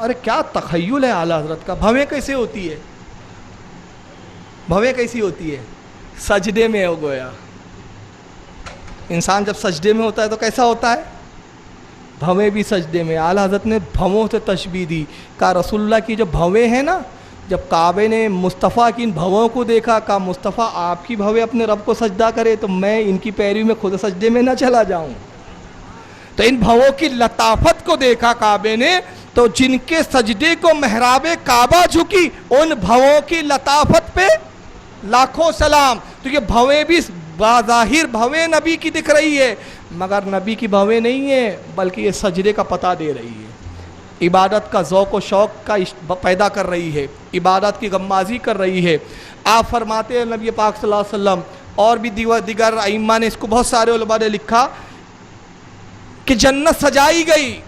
ارے کیا تخیل ہے اعلیٰ حضرت کا. بھویں کیسے ہوتی ہے؟ بھویں کیسی ہوتی ہے؟ سجدے میں ہو گویا. انسان جب سجدے میں ہوتا ہے تو کیسا ہوتا ہے؟ بھویں بھی سجدے میں. اعلیٰ حضرت نے بھووں سے تشبیہ دی. کہا رسول اللہ کی جو بھویں ہیں نا، جب کعبے نے مصطفیٰ کی ان بھووں کو دیکھا، کہا مصطفیٰ آپ کی بھویں اپنے رب کو سجدہ کرے تو میں ان کی پیروی میں خود سجدے میں نہ چلا جاؤں. تو ان بھووں کی لطافت کو دیکھا کعبے نے، تو جن کے سجدے کو محراب کعبہ جھکی، ان بھووں کی لطافت پہ لاکھوں سلام. تو یہ بھویں بھی بظاہر بھویں نبی کی دکھ رہی ہے، مگر نبی کی بھویں نہیں ہے، بلکہ یہ سجدے کا پتہ دے رہی ہے، عبادت کا ذوق و شوق کا پیدا کر رہی ہے، عبادت کی غمازی کر رہی ہے. آپ فرماتے ہیں نبی پاک صلی اللہ علیہ وسلم، اور بھی دیگر ائمہ نے اس کو، بہت سارے علماء نے لکھا کہ جنت سجائی گئی،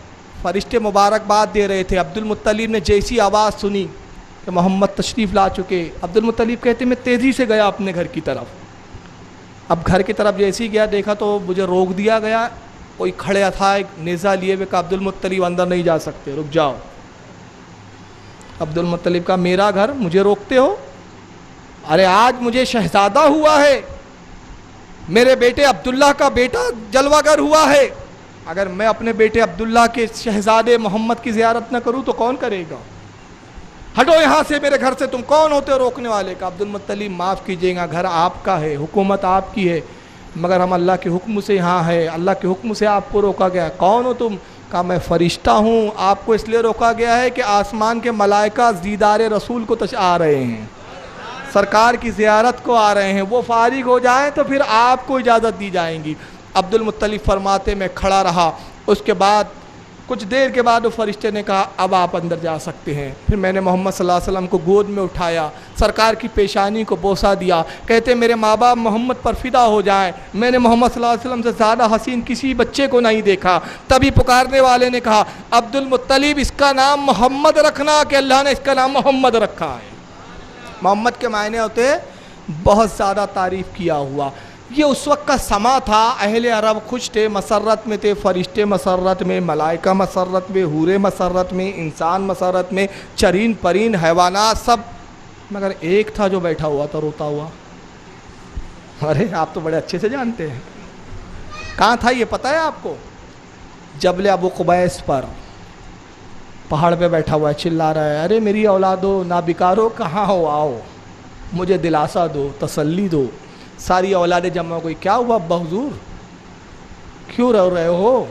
فرشتے مبارکباد دے رہے تھے. عبد المطلب نے جیسی آواز سنی کہ محمد تشریف لا چکے، عبد المطلب کہتے میں تیزی سے گیا اپنے گھر کی طرف. اب گھر کی طرف جیسی گیا، دیکھا تو مجھے روک دیا گیا. کوئی کھڑے تھا ایک نیزہ لیے ہوئے، کہا عبد المطلب اندر نہیں جا سکتے، رک جاؤ. عبد المطلب کہا میرا گھر، مجھے روکتے ہو؟ ارے آج مجھے شہزادہ ہوا ہے، میرے بیٹے عبداللہ کا بیٹا جلوہ گر ہوا ہے، اگر میں اپنے بیٹے عبداللہ کے شہزادے محمد کی زیارت نہ کروں تو کون کرے گا؟ ہٹو یہاں سے، میرے گھر سے، تم کون ہوتے ہو روکنے والے؟ کا عبد المطلب معاف کیجیے گا، گھر آپ کا ہے، حکومت آپ کی ہے، مگر ہم اللہ کے حکم سے یہاں ہے، اللہ کے حکم سے آپ کو روکا گیا. کون ہو تم؟ کہا میں فرشتہ ہوں، آپ کو اس لیے روکا گیا ہے کہ آسمان کے ملائکہ دیدار رسول کو آ رہے ہیں، سرکار کی زیارت کو آ رہے ہیں، وہ فارغ ہو جائیں تو پھر آپ کو اجازت دی جائیں گی. عبد المطلب فرماتے میں کھڑا رہا. اس کے بعد کچھ دیر کے بعد وہ فرشتے نے کہا اب آپ اندر جا سکتے ہیں. پھر میں نے محمد صلی اللہ علیہ وسلم کو گود میں اٹھایا، سرکار کی پیشانی کو بوسہ دیا. کہتے میرے ماں باپ محمد پر فدا ہو جائیں، میں نے محمد صلی اللہ علیہ وسلم سے زیادہ حسین کسی بچے کو نہیں دیکھا. تبھی پکارنے والے نے کہا عبد المطلب اس کا نام محمد رکھنا، کہ اللہ نے اس کا نام محمد رکھا ہے. محمد کے معنی ہوتے بہت زیادہ تعریف کیا ہوا. یہ اس وقت کا سما تھا، اہل عرب خوش تھے، مسرت میں تھے، فرشتے مسرت میں، ملائکہ مسرت میں، حوریں مسرت میں، انسان مسرت میں، چرین پرین حیوانات سب. مگر ایک تھا جو بیٹھا ہوا تھا روتا ہوا. ارے آپ تو بڑے اچھے سے جانتے ہیں کہاں تھا یہ پتہ ہے آپ کو؟ جبل ابو قبیس پر پہاڑ پہ بیٹھا ہوا ہے، چلا رہا ہے ارے میری اولادو نابکارو کہاں ہو، آؤ مجھے دلاسا دو، تسلی دو. ساری اولادیں جمع ہو گئی. کیا ہوا ابا حضور، کیوں رو رہے ہو؟